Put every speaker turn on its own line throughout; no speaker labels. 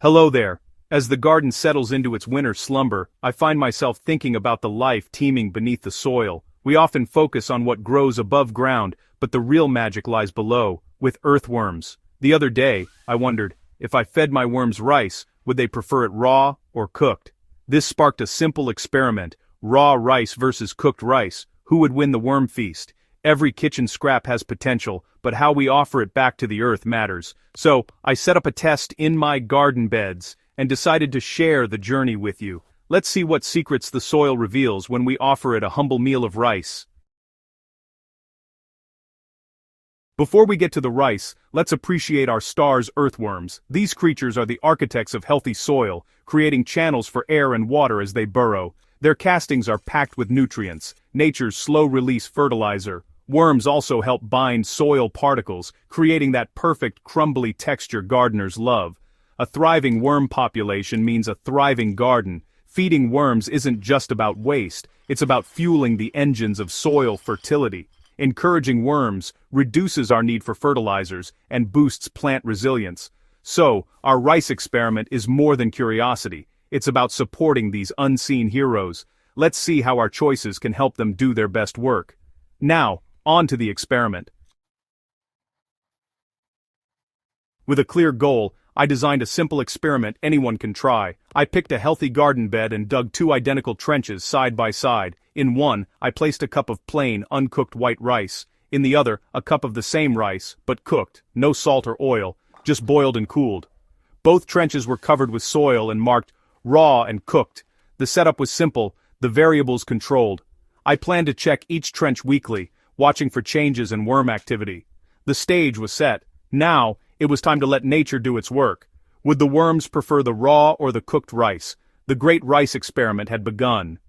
Hello there. As the garden settles into its winter slumber, I find myself thinking about the life teeming beneath the soil. We often focus on what grows above ground, but the real magic lies below, with earthworms. The other day, I wondered, if I fed my worms rice, would they prefer it raw or cooked? This sparked a simple experiment: raw rice versus cooked rice. Who would win the worm feast? Every kitchen scrap has potential, but how we offer it back to the earth matters. So, I set up a test in my garden beds, and decided to share the journey with you. Let's see what secrets the soil reveals when we offer it a humble meal of rice. Before we get to the rice, let's appreciate our star's earthworms. These creatures are the architects of healthy soil, creating channels for air and water as they burrow. Their castings are packed with nutrients, nature's slow-release fertilizer. Worms also help bind soil particles, creating that perfect crumbly texture gardeners love. A thriving worm population means a thriving garden. Feeding worms isn't just about waste, it's about fueling the engines of soil fertility. Encouraging worms reduces our need for fertilizers and boosts plant resilience. So, our rice experiment is more than curiosity. It's about supporting these unseen heroes. Let's see how our choices can help them do their best work. Now, on to the experiment. With a clear goal, I designed a simple experiment anyone can try. I picked a healthy garden bed and dug two identical trenches side by side. In one, I placed a cup of plain, uncooked white rice. In the other, a cup of the same rice, but cooked, no salt or oil, just boiled and cooled. Both trenches were covered with soil and marked raw and cooked. The setup was simple, the variables controlled. I planned to check each trench weekly, watching for changes in worm activity. The stage was set. Now, it was time to let nature do its work. Would the worms prefer the raw or the cooked rice? The great rice experiment had begun.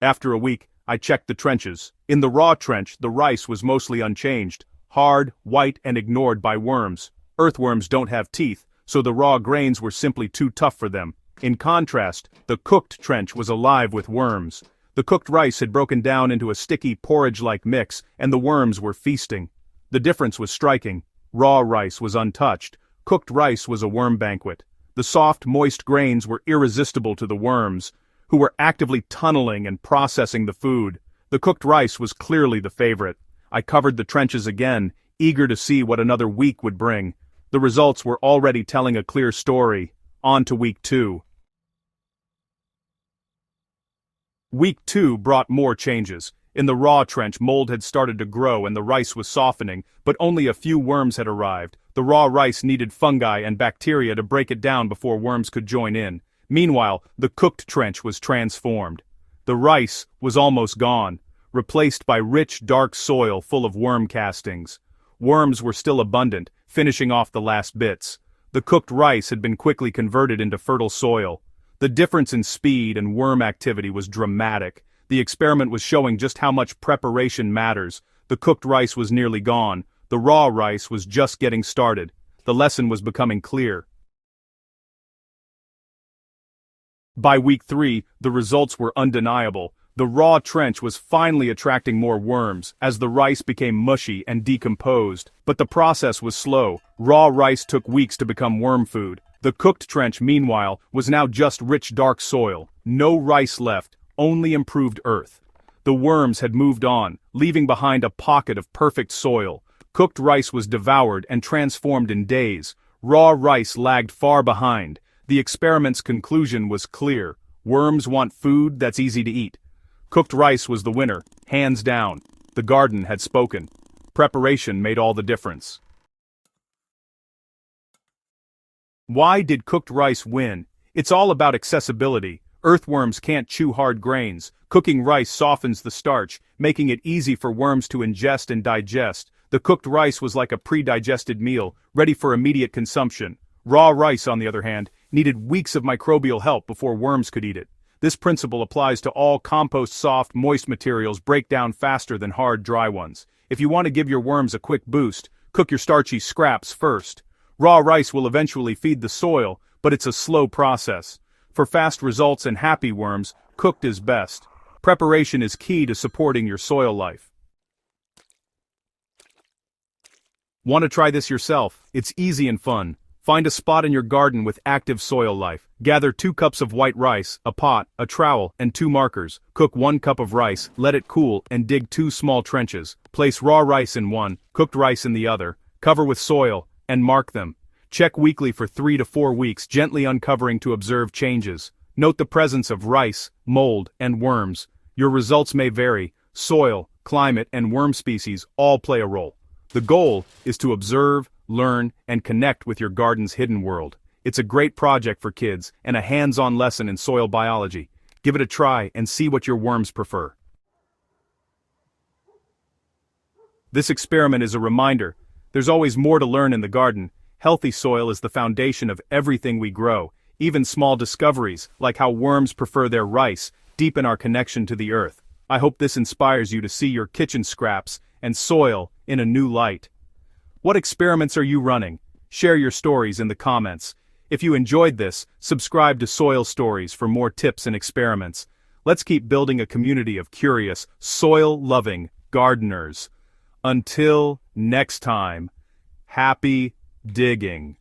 After a week, I checked the trenches. In the raw trench, the rice was mostly unchanged, hard, white, and ignored by worms. Earthworms don't have teeth, so the raw grains were simply too tough for them. In contrast, the cooked trench was alive with worms. The cooked rice had broken down into a sticky porridge-like mix, and the worms were feasting. The difference was striking. Raw rice was untouched. Cooked rice was a worm banquet. The soft, moist grains were irresistible to the worms, who were actively tunneling and processing the food. The cooked rice was clearly the favorite. I covered the trenches again, eager to see what another week would bring. The results were already telling a clear story. On to week 2. Week 2 brought more changes. In the raw trench, mold had started to grow and the rice was softening, but only a few worms had arrived. The raw rice needed fungi and bacteria to break it down before worms could join in. Meanwhile, the cooked trench was transformed. The rice was almost gone, replaced by rich, dark soil full of worm castings. Worms were still abundant, finishing off the last bits. The cooked rice had been quickly converted into fertile soil. The difference in speed and worm activity was dramatic. The experiment was showing just how much preparation matters. The cooked rice was nearly gone. The raw rice was just getting started. The lesson was becoming clear. By week 3, the results were undeniable. The raw trench was finally attracting more worms, as the rice became mushy and decomposed. But the process was slow. Raw rice took weeks to become worm food. The cooked trench, meanwhile, was now just rich dark soil. No rice left, only improved earth. The worms had moved on, leaving behind a pocket of perfect soil. Cooked rice was devoured and transformed in days. Raw rice lagged far behind. The experiment's conclusion was clear. Worms want food that's easy to eat. Cooked rice was the winner, hands down. The garden had spoken. Preparation made all the difference. Why did cooked rice win? It's all about accessibility. Earthworms can't chew hard grains. Cooking rice softens the starch, making it easy for worms to ingest and digest. The cooked rice was like a pre-digested meal, ready for immediate consumption. Raw rice, on the other hand, needed weeks of microbial help before worms could eat it. This principle applies to all compost soft, moist materials break down faster than hard, dry ones. If you want to give your worms a quick boost, cook your starchy scraps first. Raw rice will eventually feed the soil, but it's a slow process. For fast results and happy worms, cooked is best. Preparation is key to supporting your soil life. Want to try this yourself? It's easy and fun. Find a spot in your garden with active soil life. Gather 2 cups of white rice, a pot, a trowel, and 2 markers. Cook 1 cup of rice, let it cool, and dig 2 small trenches. Place raw rice in one, cooked rice in the other. Cover with soil, and mark them. Check weekly for 3 to 4 weeks, gently uncovering to observe changes. Note the presence of rice, mold, and worms. Your results may vary. Soil, climate, and worm species all play a role. The goal is to observe, learn, and connect with your garden's hidden world. It's a great project for kids and a hands-on lesson in soil biology. Give it a try and see what your worms prefer. This experiment is a reminder. There's always more to learn in the garden. Healthy soil is the foundation of everything we grow. Even small discoveries, like how worms prefer their rice, deepen our connection to the earth. I hope this inspires you to see your kitchen scraps and soil in a new light. What experiments are you running? Share your stories in the comments. If you enjoyed this, subscribe to Soil Stories for more tips and experiments. Let's keep building a community of curious, soil-loving gardeners. Until next time, happy digging.